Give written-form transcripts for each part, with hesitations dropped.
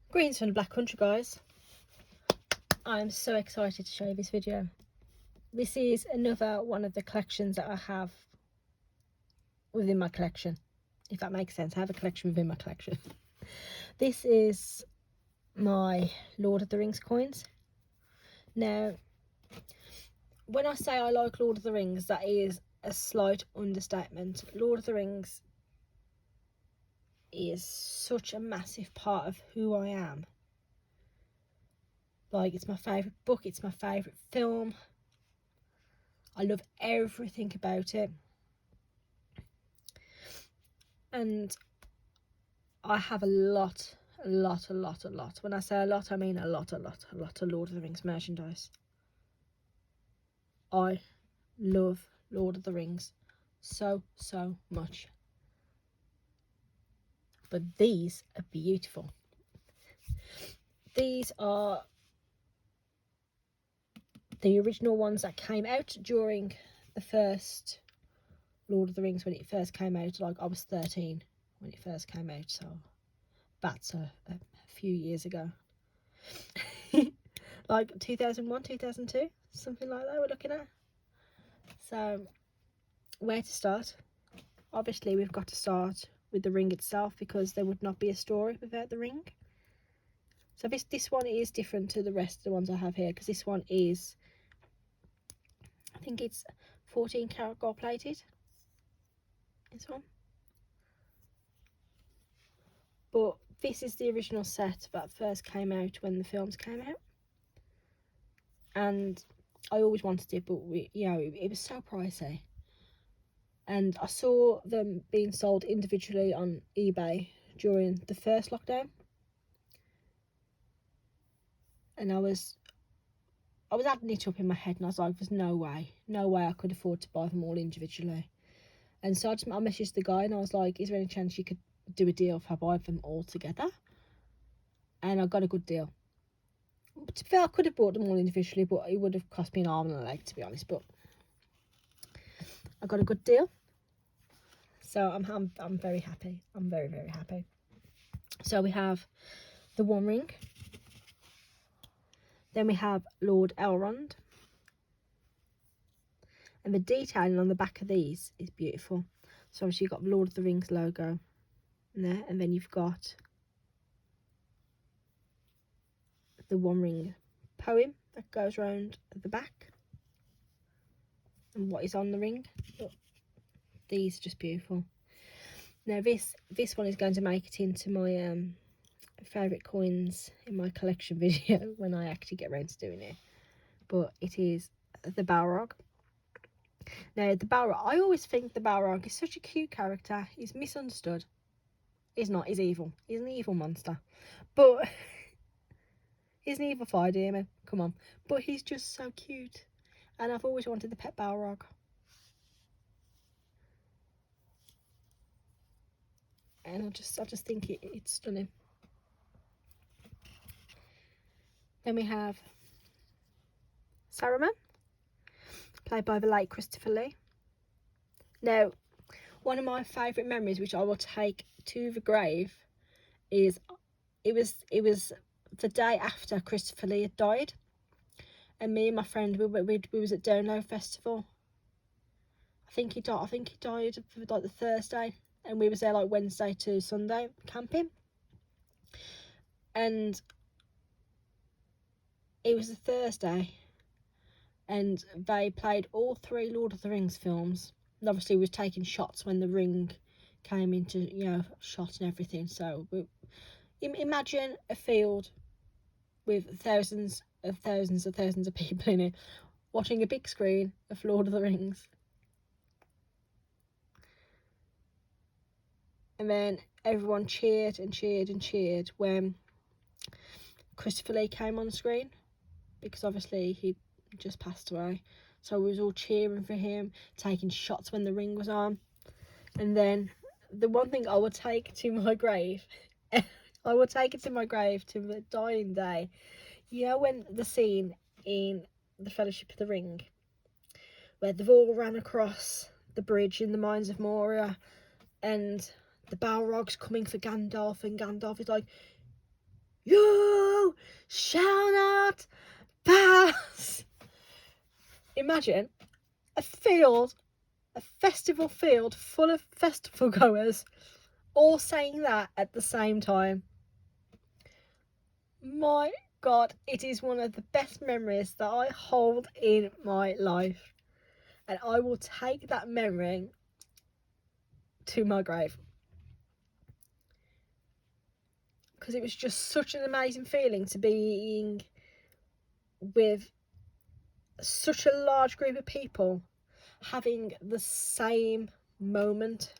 Greens from the Black Country, guys. I'm so excited to show you this video. This is another one of the collections that I have within my collection, if that makes sense. I have a collection within my collection. This is my Lord of the Rings coins. Now, when I say I like Lord of the Rings, that is a slight understatement. Lord of the Rings is such a massive part of who I am. Like, it's my favourite book, it's my favourite film. I love everything about it. And I have a lot. When I say a lot, I mean a lot of Lord of the Rings merchandise. I love Lord of the Rings so much. But these are beautiful. These are the original ones that came out during the first Lord of the Rings, when it first came out. Like, I was 13 when it first came out, so that's a few years ago. Like 2001, 2002, something like that we're looking at. So, where to start? Obviously, we've got to start with the ring itself, because there would not be a story without the ring. So this one is different to the rest of the ones I have here, because this one is, I think it's 14 karat gold plated, this one. But this is the original set that first came out when the films came out. And I always wanted it, but it was so pricey. And I saw them being sold individually on eBay during the first lockdown. And I was adding it up in my head, and I was like, there's no way I could afford to buy them all individually. And so I messaged the guy, and I was like, is there any chance you could do a deal if I buy them all together? And I got a good deal. To be fair, I could have bought them all individually, but it would have cost me an arm and a leg, to be honest. But I got a good deal, so I'm very happy. I'm very happy. So we have the One Ring. Then we have Lord Elrond. And the detailing on the back of these is beautiful. So obviously you've got the Lord of the Rings logo there, and then you've got the One Ring poem that goes around at the back, and what is on the ring. But these are just beautiful. Now this one is going to make it into my favourite coins in my collection video when I actually get around to doing it. But it is the Balrog. Now, the Balrog, I always think the Balrog is such a cute character. He's misunderstood. He's not. He's evil. He's an evil monster. But he's an evil fire demon. Come on. But he's just so cute. And I've always wanted the pet Balrog. And I just think it's stunning. Then we have Saruman, played by the late Christopher Lee. Now, one of my favourite memories, which I will take to the grave, is it was the day after Christopher Lee had died, and me and my friend we was at Download Festival. I think he died like the Thursday, and we was there like Wednesday to Sunday camping. And it was a Thursday, and they played all 3 Lord of the Rings films. And obviously we was taking shots when the ring came into, shot and everything. So imagine a field with thousands of people in it, watching a big screen of Lord of the Rings. And then everyone cheered when Christopher Lee came on screen, because obviously he just passed away. So we was all cheering for him, taking shots when the ring was on. And then the one thing I would take to my grave, I would take it to my grave to the dying day. You know, when the scene in The Fellowship of the Ring, where they've all ran across the bridge in the Mines of Moria, and the Balrog's coming for Gandalf, and Gandalf is like, You shall not pass. Imagine a festival field full of festival goers all saying that at the same time. My God, it is one of the best memories that I hold in my life. And I will take that memory to my grave. Because it was just such an amazing feeling to be with such a large group of people having the same moment.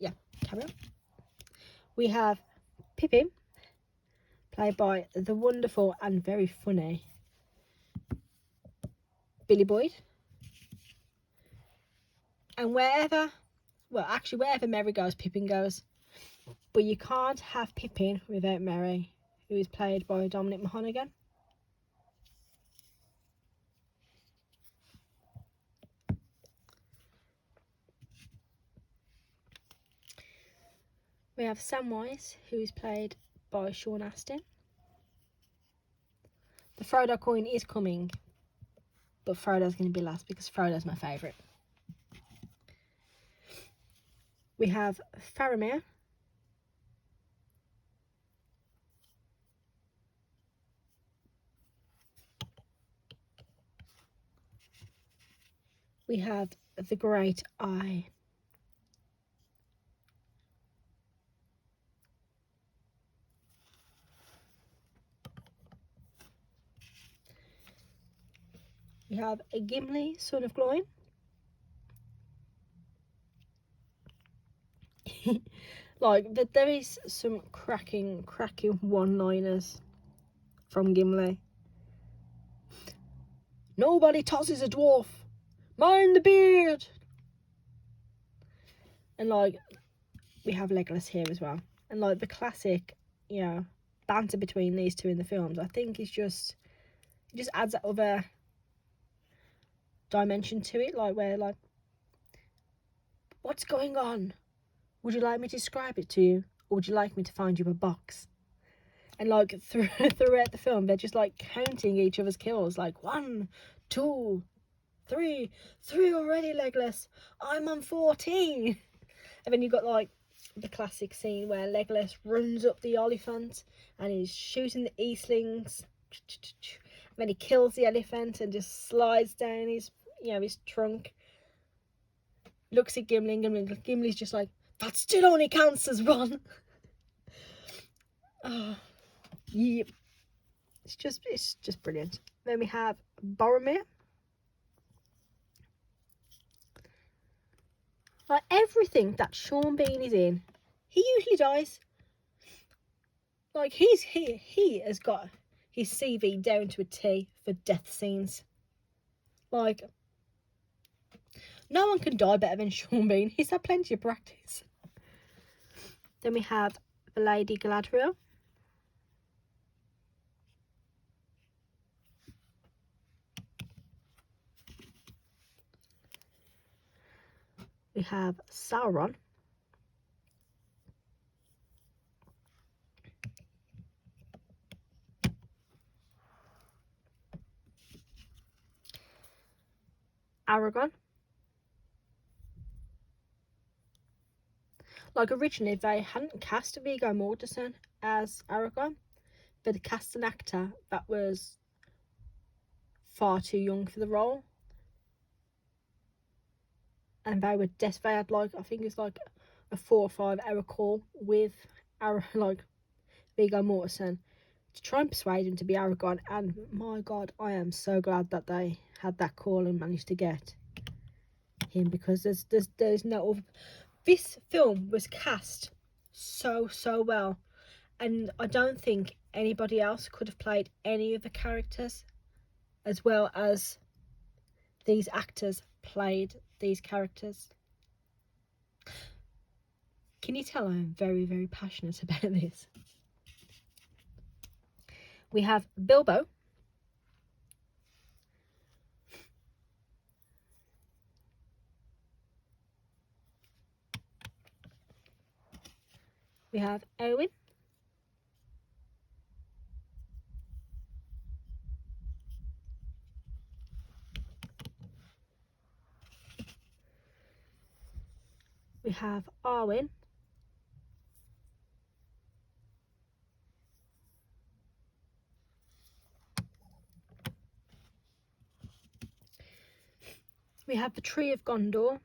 Yeah, carry on. We have Pippin, played by the wonderful and very funny Billy Boyd. And wherever Merry goes, Pippin goes. But you can't have Pippin without Merry, who is played by Dominic Monaghan. We have Samwise, who is played by Sean Astin. The Frodo coin is coming, but Frodo's going to be last because Frodo's my favourite. We have Faramir. We have the Great Eye. We have a Gimli, son of Gloin. There is some cracking one-liners from Gimli. Nobody tosses a dwarf. Mind the beard. And we have Legolas here as well. And the classic, banter between these two in the films, I think it just adds that other dimension to it. What's going on? Would you like me to describe it to you, or would you like me to find you a box? And throughout the film, they're just counting each other's kills. 1, 2, 3 already, Legolas. I'm on 14. And then you've got the classic scene where Legolas runs up the elephant and he's shooting the Eastlings. And then he kills the elephant and just slides down his trunk. Looks at Gimli, and Gimli's just like, that still only counts as one. Oh, yeah. It's just brilliant. Then we have Boromir. Everything that Sean Bean is in, he usually dies. He has got his CV down to a T for death scenes. No one can die better than Sean Bean. He's had plenty of practice. Then we have the Lady Galadriel. We have Sauron. Aragorn. Originally they hadn't cast Viggo Mortensen as Aragorn, but they cast an actor that was far too young for the role. And they had I think it's a 4 or 5 hour call with Viggo Mortensen to try and persuade him to be Aragorn. And my God, I am so glad that they had that call and managed to get him, because there's no other. This film was cast so well, and I don't think anybody else could have played any of the characters as well as these actors played these characters. Can you tell I'm very, very passionate about this? We have Bilbo. We have Owen. We have Arwen. We have the Tree of Gondor.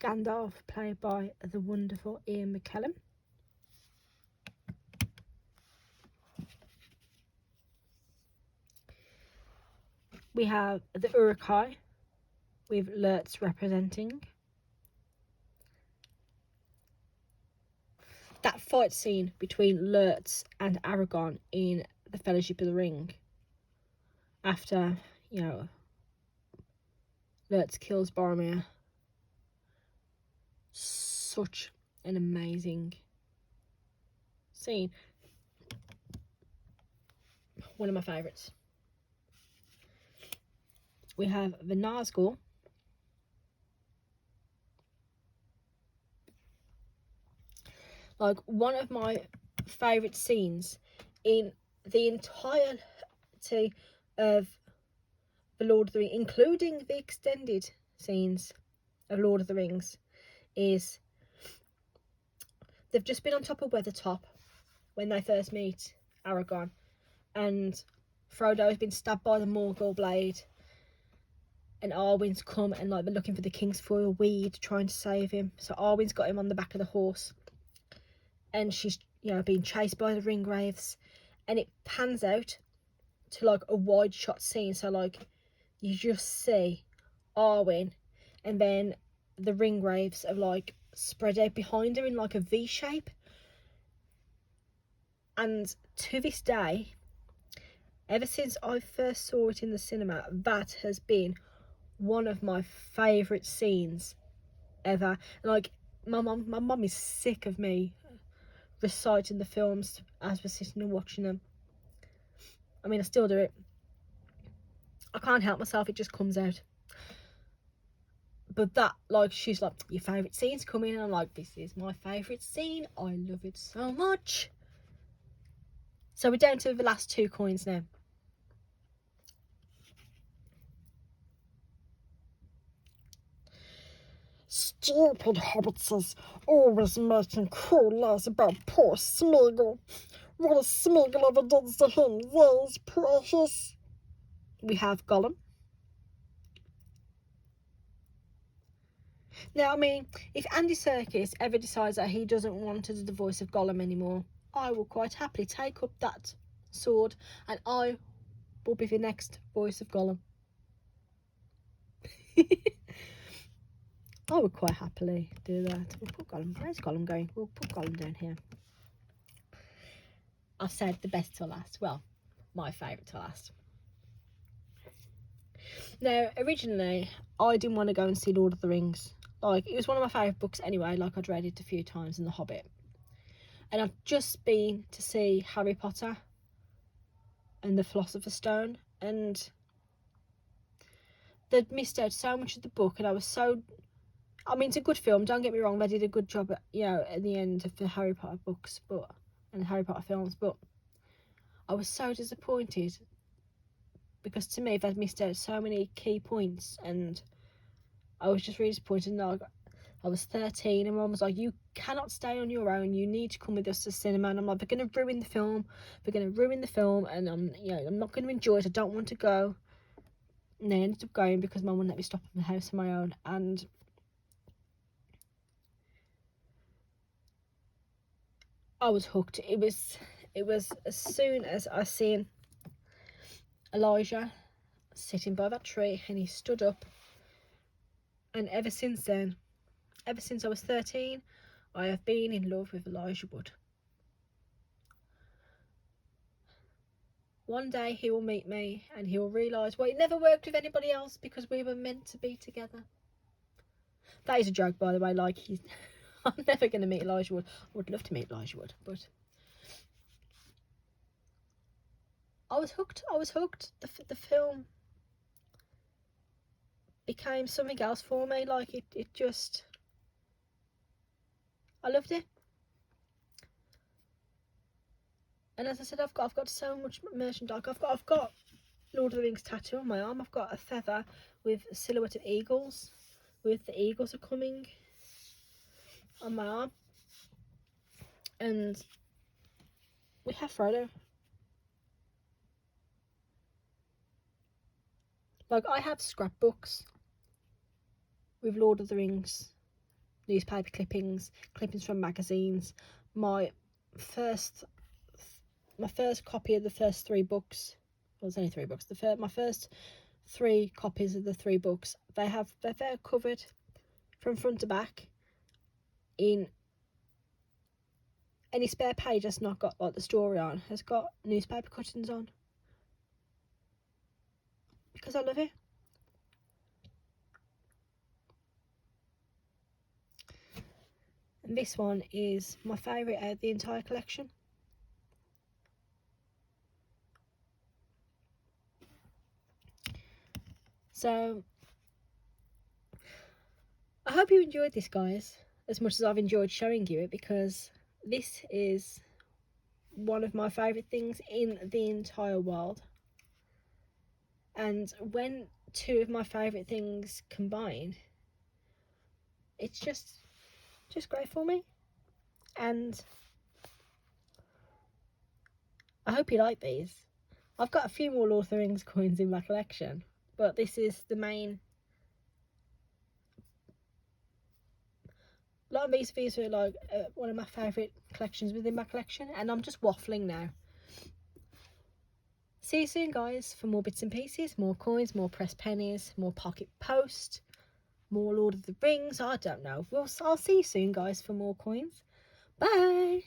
Gandalf, played by the wonderful Ian McKellen. We have the Uruk-hai, with Lurtz representing. That fight scene between Lurtz and Aragorn in the Fellowship of the Ring, after, you know, Lurtz kills Boromir. Such an amazing scene. One of my favourites. We have the Nazgul. Like, one of my favourite scenes in the entirety of the Lord of the Rings, including the extended scenes of Lord of the Rings, is they've just been on top of Weathertop when they first meet Aragorn, and Frodo has been stabbed by the Morgul blade, and Arwen's come and like they're looking for the Kingsfoil weed, trying to save him. So Arwen's got him on the back of the horse, and she's, you know, being chased by the Ringwraiths, and it pans out to like a wide shot scene, so like you just see Arwen, and then the Ringwraiths are like spread out behind her in like a V shape. And to this day, ever since I first saw it in the cinema, that has been one of my favourite scenes ever. Like, my mum is sick of me reciting the films as we're sitting and watching them. I mean, I still do it. I can't help myself, it just comes out. But that, like, she's like, your favourite scene's coming, and I'm like, this is my favourite scene. I love it so much. So we're down to the last 2 coins now. Stupid hobbitses, always making cruel lies about poor Smeagol. What has Smeagol ever done to him? Yes, precious. We have Gollum. Now, I mean, if Andy Serkis ever decides that he doesn't want to do the voice of Gollum anymore, I will quite happily take up that sword and I will be the next voice of Gollum. I would quite happily do that. We'll put Gollum. Where's Gollum going? We'll put Gollum down here. I've said the best to last. Well, my favourite to last. Now, originally, I didn't want to go and see Lord of the Rings. Like, it was one of my favourite books anyway. Like, I'd read it a few times in The Hobbit. And I've just been to see Harry Potter and the Philosopher's Stone. And they'd missed out so much of the book. And I was so... I mean, it's a good film, don't get me wrong, they did a good job at, you know, at the end of the Harry Potter books, but, and the Harry Potter films, but I was so disappointed, because to me, they'd missed out so many key points, and I was just really disappointed. And I was 13, and Mum was like, you cannot stay on your own, you need to come with us to cinema. And I'm like, they're going to ruin the film, and I'm not going to enjoy it, I don't want to go. And I ended up going because Mum wouldn't let me stop in the house on my own, and I was hooked. It was as soon as I seen Elijah sitting by that tree and he stood up, and ever since then, ever since I was 13, I have been in love with Elijah Wood. One day he will meet me and he will realise, well, it never worked with anybody else because we were meant to be together. That is a joke, by the way. Like, I'm never going to meet Elijah Wood. I would love to meet Elijah Wood, but I was hooked. The film became something else for me. Like it just, I loved it. And as I said, I've got so much merchandise. I've got Lord of the Rings tattoo on my arm. I've got a feather with a silhouette of eagles, with the eagles are coming on my arm. And we have Frodo. Like, I have scrapbooks with Lord of the Rings, newspaper clippings from magazines. My first copy of the first 3 books, well, it's only 3 books, my first 3 copies of the 3 books, they're covered from front to back in any spare page that's not got like the story on, has got newspaper cuttings on, because I love it. And this one is my favourite out of the entire collection. So I hope you enjoyed this, guys, as much as I've enjoyed showing you it, because this is one of my favourite things in the entire world. And when 2 of my favourite things combine, it's just great for me. And I hope you like these. I've got a few more Lord of the Rings coins in my collection, but this is the main. A lot of these are like one of my favourite collections within my collection, and I'm just waffling now. See you soon, guys, for more bits and pieces, more coins, more pressed pennies, more pocket post, more Lord of the Rings. I don't know. I'll see you soon, guys, for more coins. Bye.